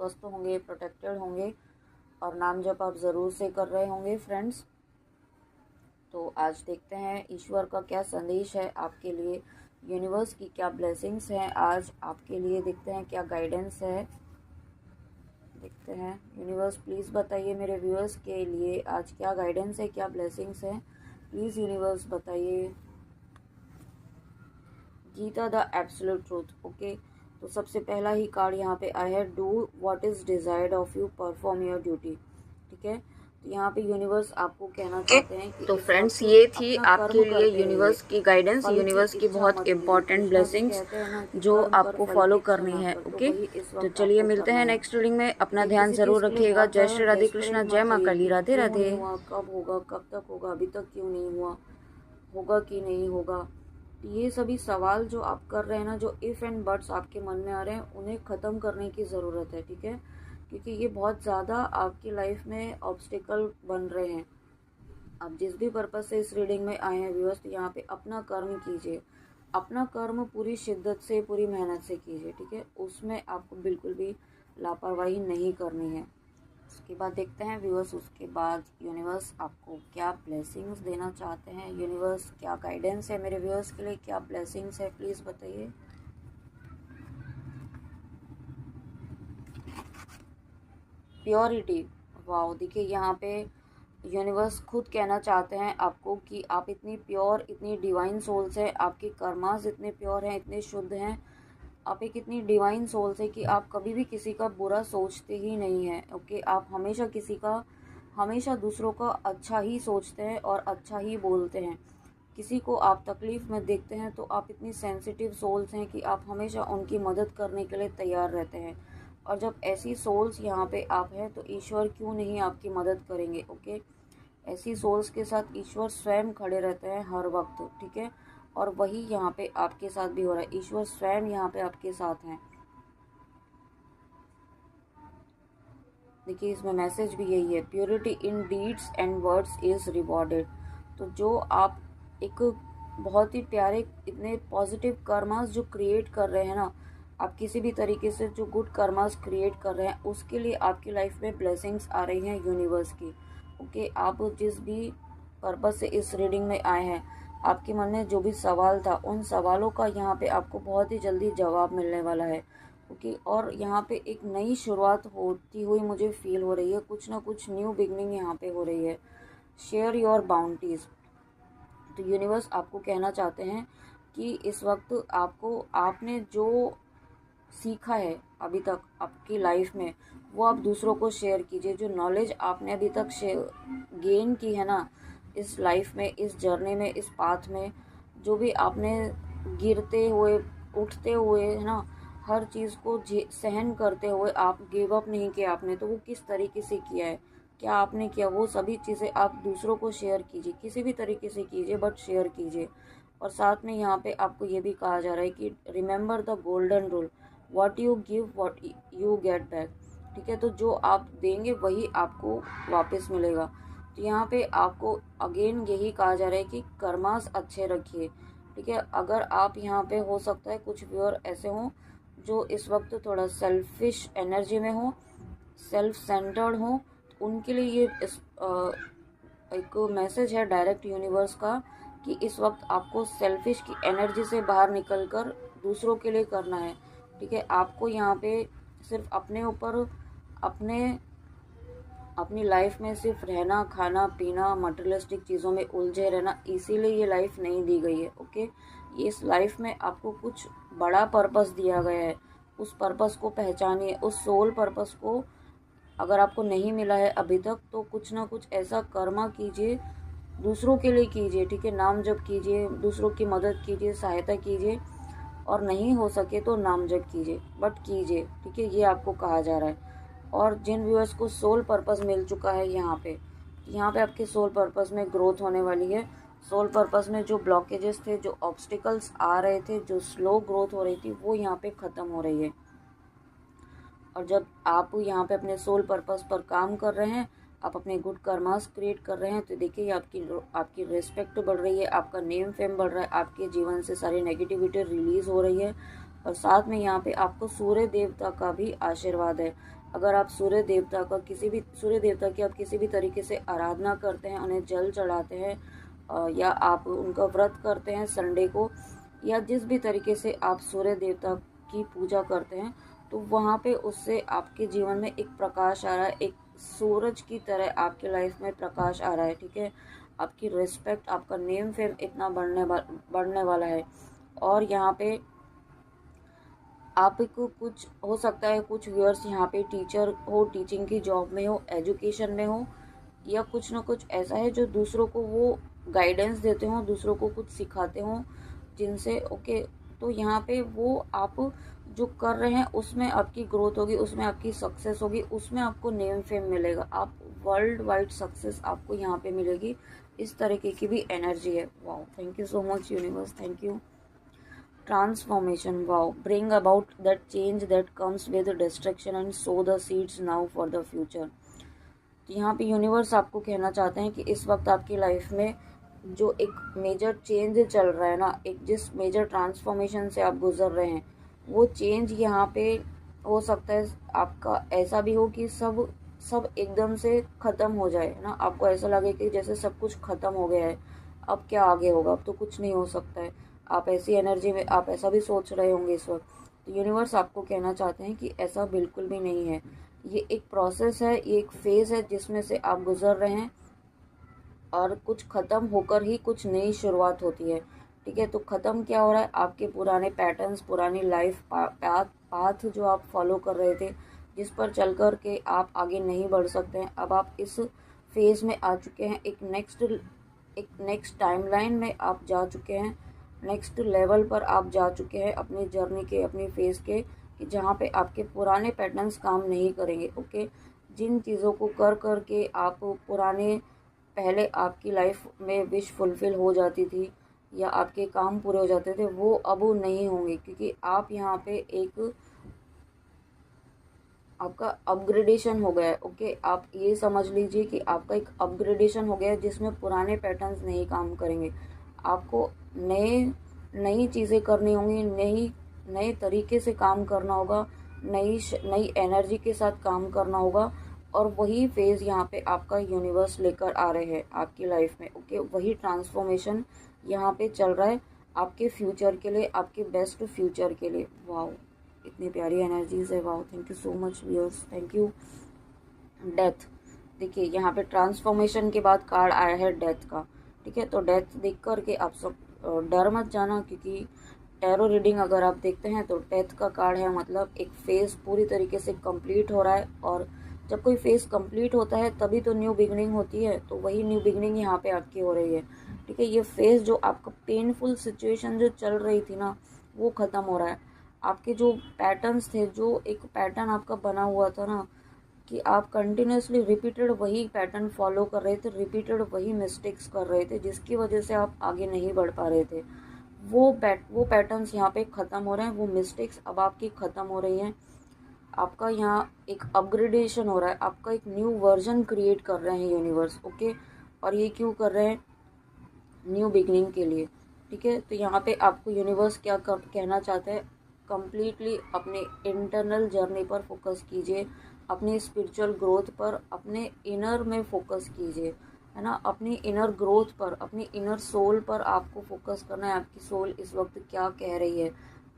स्वस्थ होंगे, प्रोटेक्टेड होंगे और नाम जप आप ज़रूर से कर रहे होंगे फ्रेंड्स। तो आज देखते हैं ईश्वर का क्या संदेश है आपके लिए, यूनिवर्स की क्या ब्लेसिंग्स हैं आज आपके लिए। देखते हैं क्या गाइडेंस है, देखते हैं। यूनिवर्स प्लीज़ बताइए मेरे व्यूअर्स के लिए आज क्या गाइडेंस है, क्या ब्लेसिंग्स है, प्लीज़ यूनिवर्स बताइए। Gita the absolute truth. Okay, तो सबसे पहला ही कार्ड यहाँ पे आया है, do what is desired of you, perform your duty. ठीक है, तो यहाँ पे यूनिवर्स आपको कहना चाहते हैं कि तो इस फ्रेंड्स वक्त ये थी अपना कर्म आपके लिए करते यूनिवर्स रहिए, की गाइडेंस, फल की यूनिवर्स की इच्छा बहुत मत कीजिए। इम्पॉर्टेंट कृष्णा जी ब्लेसिंग्स कहते हैं ना कि जो कर्म कर आपको फल की फॉलो इच्छा करनी मत है। कर, तो ओके, वही इस तो वक्त चलिए आपको मिलते करना हैं है। नेक्स्ट रीडिंग में। अपना ओके, ध्यान किसी चीज़ जरूर के लिए रखिएगा। बहुत जय ज़्यादा श्री राधे कृष्णा, डेस्परेट जय मत माँ होइए काली, कि राधे क्यों राधे। नहीं हुआ, कब होगा, कब तक होगा, अभी तक क्यों नहीं हुआ, होगा कि नहीं होगा। ये सभी सवाल जो आप कर रहे हैं ना, जो इफ़ एंड बट्स आपके मन में आ रहे हैं, उन्हें ख़त्म करने की ज़रूरत है। ठीक है, क्योंकि ये बहुत ज़्यादा आपकी लाइफ में ऑब्स्टिकल बन रहे हैं। आप जिस भी पर्पज़ से इस रीडिंग में आए हैं व्यूअर्स, तो यहाँ पे अपना कर्म कीजिए, अपना कर्म पूरी शिद्दत से, पूरी मेहनत से कीजिए। ठीक है, उसमें आपको बिल्कुल भी लापरवाही नहीं करनी है। उसके बाद देखते हैं व्यूअर्स, उसके बाद यूनिवर्स आपको क्या ब्लेसिंग्स देना चाहते हैं, यूनिवर्स क्या गाइडेंस है मेरे व्यूअर्स के लिए, क्या ब्लेसिंग्स है, प्लीज़ बताइए। प्योरिटी, वाओ, देखिए यहाँ पे यूनिवर्स खुद कहना चाहते हैं आपको कि आप इतनी प्योर, इतनी डिवाइन सोल्स हैं, आपके कर्मास इतने प्योर हैं, इतने शुद्ध हैं, आप एक इतनी डिवाइन सोल्स है कि आप कभी भी किसी का बुरा सोचते ही नहीं हैं। ओके, आप हमेशा किसी का, हमेशा दूसरों का अच्छा ही सोचते हैं और अच्छा ही बोलते हैं। किसी को आप तकलीफ़ में देखते हैं तो आप इतनी सेंसिटिव सोल्स हैं कि आप हमेशा उनकी मदद करने के लिए तैयार रहते हैं। और जब ऐसी सोल्स यहाँ पे आप हैं तो ईश्वर क्यों नहीं आपकी मदद करेंगे। ओके, ऐसी सोल्स के साथ ईश्वर स्वयं खड़े रहते हैं हर वक्त। ठीक है, और वही यहाँ पे आपके साथ भी हो रहा है, ईश्वर स्वयं यहाँ पे आपके साथ हैं। देखिए इसमें मैसेज भी यही है, purity in deeds and words is rewarded. तो जो आप एक बहुत ही प्यारे, इतने पॉजिटिव कर्मास जो क्रिएट कर रहे हैं ना, आप किसी भी तरीके से जो गुड कर्मास क्रिएट कर रहे हैं, उसके लिए आपकी लाइफ में ब्लेसिंग्स आ रही हैं यूनिवर्स की। ओके, आप जिस भी पर्पज़ से इस रीडिंग में आए हैं, आपके मन में जो भी सवाल था, उन सवालों का यहाँ पे आपको बहुत ही जल्दी जवाब मिलने वाला है। ओके, और यहाँ पे एक नई शुरुआत होती हुई मुझे फील हो रही है, कुछ ना कुछ न्यू बिगनिंग यहाँ पे हो रही है। शेयर योर बाउंटीज़, तो यूनिवर्स आपको कहना चाहते हैं कि इस वक्त आपको, आपने जो सीखा है अभी तक आपकी लाइफ में, वो आप दूसरों को शेयर कीजिए। जो नॉलेज आपने अभी तक गेन की है ना, इस लाइफ में, इस जर्नी में, इस पाथ में, जो भी आपने गिरते हुए, उठते हुए, है ना, हर चीज़ को सहन करते हुए आप गिव अप नहीं किया आपने, तो वो किस तरीके से किया है, क्या आपने किया, वो सभी चीज़ें आप दूसरों को शेयर कीजिए, किसी भी तरीके से कीजिए, बट शेयर कीजिए। और साथ में यहाँ पे आपको ये भी कहा जा रहा है कि remember the golden rule, what you give what you get back. ठीक है, तो जो आप देंगे वही आपको वापस मिलेगा। तो यहाँ पे आपको अगेन यही कहा जा रहा है कि कर्मास अच्छे रखिए। ठीक है, अगर आप यहाँ पे, हो सकता है कुछ व्यूअर ऐसे हों जो इस वक्त थोड़ा सेल्फिश एनर्जी में हो, सेल्फ सेंटर्ड हो, तो उनके लिए ये एक मैसेज है डायरेक्ट यूनिवर्स का कि इस वक्त आपको सेल्फिश की एनर्जी से बाहर निकलकर दूसरों के लिए करना है। ठीक है, आपको यहाँ पे सिर्फ अपने ऊपर, अपने, अपनी लाइफ में सिर्फ रहना, खाना पीना, मटेरियलिस्टिक चीज़ों में उलझे रहना, इसीलिए ये लाइफ नहीं दी गई है। ओके, इस लाइफ में आपको कुछ बड़ा पर्पस दिया गया है, उस पर्पस को पहचानिए, उस सोल पर्पस को अगर आपको नहीं मिला है अभी तक, तो कुछ ना कुछ ऐसा कर्मा कीजिए, दूसरों के लिए कीजिए। ठीक है, नाम जप कीजिए, दूसरों की मदद कीजिए, सहायता कीजिए, और नहीं हो सके तो नाम जप कीजिए, बट कीजिए। ठीक है, ये आपको कहा जा रहा है। और जिन व्यूअर्स को सोल पर्पस मिल चुका है यहाँ पे आपके सोल पर्पस में ग्रोथ होने वाली है। सोल पर्पस में जो ब्लॉकेजेस थे, जो ऑब्स्टिकल्स आ रहे थे, जो स्लो ग्रोथ हो रही थी, वो यहाँ पे ख़त्म हो रही है। और जब आप यहाँ पे अपने सोल पर्पस पर काम कर रहे हैं, आप अपने गुड कर्मास क्रिएट कर रहे हैं, तो देखिए आपकी रिस्पेक्ट बढ़ रही है, आपका नेम फेम बढ़ रहा है, आपके जीवन से सारी नेगेटिविटी रिलीज़ हो रही है। और साथ में यहाँ पे आपको सूर्य देवता का भी आशीर्वाद है अगर आप सूर्य देवता की आप किसी भी तरीके से आराधना करते हैं, उन्हें जल चढ़ाते हैं, या आप उनका व्रत करते हैं संडे को, या जिस भी तरीके से आप सूर्य देवता की पूजा करते हैं, तो वहाँ पे उससे आपके जीवन में एक प्रकाश आ रहा है, एक सूरज की तरह आपके लाइफ में प्रकाश आ रहा है। ठीक है, आपकी रिस्पेक्ट, आपका नेम फेम इतना बढ़ने वाला है। और यहाँ पे आपको कुछ हो सकता है, कुछ व्यूअर्स यहाँ पे टीचर हो, टीचिंग की जॉब में हो, एजुकेशन में हो, या कुछ ना कुछ ऐसा है जो दूसरों को वो गाइडेंस देते हो, दूसरों को कुछ सिखाते हो, जिनसे ओके, तो यहाँ पे वो आप जो कर रहे हैं उसमें आपकी ग्रोथ होगी, उसमें आपकी सक्सेस होगी, उसमें आपको नेम फेम मिलेगा, आप वर्ल्ड वाइड सक्सेस आपको यहाँ पे मिलेगी। इस तरीके की भी एनर्जी है। Wow, thank you so much universe, thank you. Transformation, wow, bring about that change that comes with destruction and sow the seeds now for the future। तो यहाँ पे यूनिवर्स आपको कहना चाहते हैं कि इस वक्त आपकी लाइफ में जो एक मेजर चेंज चल रहा है ना, एक जिस मेजर ट्रांसफॉर्मेशन से आप गुजर रहे हैं, वो चेंज यहाँ पे हो सकता है आपका ऐसा भी हो कि सब सब एकदम से ख़त्म हो जाए ना, आपको ऐसा लगे कि जैसे सब कुछ ख़त्म हो गया है, अब क्या आगे होगा, अब तो कुछ नहीं हो सकता है। आप ऐसी एनर्जी में आप ऐसा भी सोच रहे होंगे इस वक्त। तो यूनिवर्स आपको कहना चाहते हैं कि ऐसा बिल्कुल भी नहीं है। ये एक प्रोसेस है, ये एक फेज़ है जिसमें से आप गुजर रहे हैं, और कुछ ख़त्म होकर ही कुछ नई शुरुआत होती है। ठीक है, तो ख़त्म क्या हो रहा है, आपके पुराने पैटर्न्स, पुरानी लाइफ पाथ जो आप फॉलो कर रहे थे, जिस पर चल कर के आप आगे नहीं बढ़ सकते हैं, अब आप इस फेज़ में आ चुके हैं, एक नेक्स्ट टाइमलाइन में आप जा चुके हैं, नेक्स्ट लेवल पर आप जा चुके हैं अपनी जर्नी के, अपनी फेज़ के, कि जहाँ पे आपके पुराने पैटर्न्स काम नहीं करेंगे। ओके, जिन चीज़ों को कर कर के आप पुराने, पहले आपकी लाइफ में विश फुलफ़िल हो जाती थी या आपके काम पूरे हो जाते थे, वो अब नहीं होंगे, क्योंकि आप यहाँ पे एक आपका अपग्रेडेशन हो गया है। ओके, आप ये समझ लीजिए कि आपका एक अपग्रेडेशन हो गया है जिसमें पुराने पैटर्न्स नहीं काम करेंगे। आपको नई चीज़ें करनी होंगी, नए तरीके से काम करना होगा, नई एनर्जी के साथ काम करना होगा, और वही फेज़ यहाँ पे आपका यूनिवर्स लेकर आ रहे हैं आपकी लाइफ में। ओके, वही ट्रांसफॉर्मेशन यहाँ पे चल रहा है आपके फ्यूचर के लिए, आपके बेस्ट फ्यूचर के लिए। वाओ, इतनी प्यारी एनर्जीज है। Wow, thank you so much viewers, thank you. Death, देखिए यहाँ पे ट्रांसफॉर्मेशन के बाद कार्ड आया है डेथ का। ठीक है, तो डेथ देख कर के आप सब डर मत जाना, क्योंकि टैरो रीडिंग अगर आप देखते हैं तो डेथ का कार्ड है, मतलब एक फेज़ पूरी तरीके से कंप्लीट हो रहा है, और जब कोई फेज़ कंप्लीट होता है तभी तो न्यू बिगनिंग होती है, तो वही न्यू बिगनिंग यहाँ पे आपकी हो रही है। ठीक है, ये फेज़ जो आपका पेनफुल सिचुएशन जो चल रही थी ना, वो ख़त्म हो रहा है। आपके जो पैटर्न्स थे, जो एक पैटर्न आपका बना हुआ था ना, कि आप कंटिन्यूसली रिपीटेड वही पैटर्न फॉलो कर रहे थे, रिपीटेड वही मिस्टेक्स कर रहे थे, जिसकी वजह से आप आगे नहीं बढ़ पा रहे थे, वो पैटर्न्स यहाँ पे ख़त्म हो रहे हैं, वो मिस्टेक्स अब आपकी ख़त्म हो रही हैं। आपका यहाँ एक अपग्रेडेशन हो रहा है, आपका एक न्यू वर्जन क्रिएट कर रहे हैं यूनिवर्स। ओके, और ये क्यों कर रहे हैं, न्यू बिगनिंग के लिए। ठीक है, तो यहाँ पे आपको यूनिवर्स क्या कहना चाहता है, कम्प्लीटली अपने इंटरनल जर्नी पर फोकस कीजिए, अपनी स्पिरिचुअल ग्रोथ पर, अपने इनर में फोकस कीजिए, है ना, अपनी इनर ग्रोथ पर, अपनी इनर सोल पर आपको फोकस करना है। आपकी सोल इस वक्त क्या कह रही है,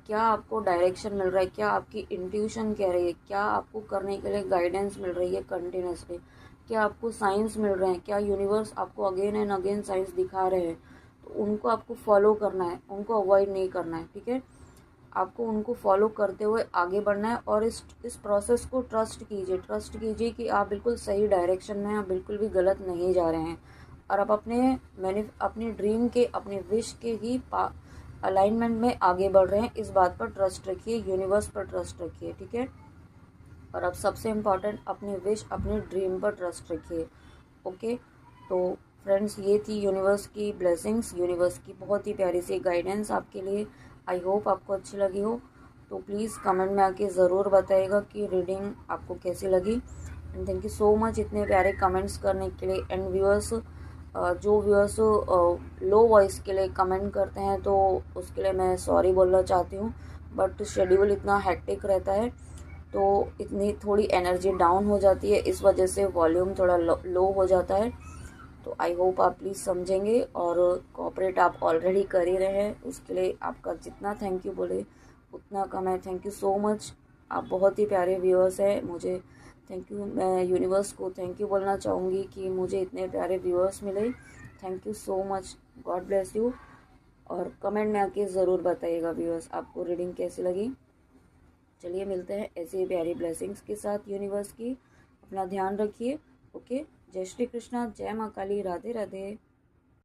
क्या आपको डायरेक्शन मिल रहा है, क्या आपकी इंट्यूशन कह रही है, क्या आपको करने के लिए गाइडेंस मिल रही है कंटिन्यूसली, क्या आपको साइंस मिल रहे हैं, क्या यूनिवर्स आपको अगेन एंड अगेन साइंस दिखा रहे हैं, तो उनको आपको फॉलो करना है, उनको अवॉइड नहीं करना है। ठीक है, आपको उनको फॉलो करते हुए आगे बढ़ना है, और इस प्रोसेस को ट्रस्ट कीजिए कि आप बिल्कुल सही डायरेक्शन में, आप बिल्कुल भी गलत नहीं जा रहे हैं, और आप अपनी ड्रीम के, अपने विश के ही अलाइनमेंट में आगे बढ़ रहे हैं। इस बात पर ट्रस्ट रखिए, यूनिवर्स पर ट्रस्ट रखिए। ठीक है, और अब सबसे इम्पॉर्टेंट, अपने विश, अपने ड्रीम पर ट्रस्ट रखिए। ओके, तो फ्रेंड्स, ये थी यूनिवर्स की ब्लेसिंग्स, यूनिवर्स की बहुत ही प्यारी सी गाइडेंस आपके लिए। आई होप आपको अच्छी लगी हो, तो प्लीज़ कमेंट में आके ज़रूर बताइएगा कि रीडिंग आपको कैसी लगी। And thank you so much इतने प्यारे कमेंट्स करने के लिए। एंड व्यूअर्स, जो व्यूअर्स लो वॉइस के लिए कमेंट करते हैं, तो उसके लिए मैं सॉरी बोलना चाहती हूँ, बट शेड्यूल इतना हेक्टिक रहता है, तो इतनी थोड़ी एनर्जी डाउन हो जाती है, इस वजह से वॉल्यूम थोड़ा लो हो जाता है। तो आई होप आप प्लीज़ समझेंगे, और कोऑपरेट आप ऑलरेडी कर ही रहे हैं, उसके लिए आपका जितना थैंक यू बोले उतना कम है। थैंक यू सो मच, आप बहुत ही प्यारे व्यूअर्स हैं। मुझे थैंक यू, मैं यूनिवर्स को थैंक यू बोलना चाहूँगी कि मुझे इतने प्यारे व्यूअर्स मिले। Thank you so much, God bless you. और कमेंट में आके ज़रूर बताइएगा व्यूअर्स आपको रीडिंग कैसी लगी। चलिए मिलते हैं ऐसे ही प्यारी ब्लेसिंग्स के साथ यूनिवर्स की। अपना ध्यान रखिए। ओके, जय श्री कृष्णा, जय माँ काली, राधे राधे।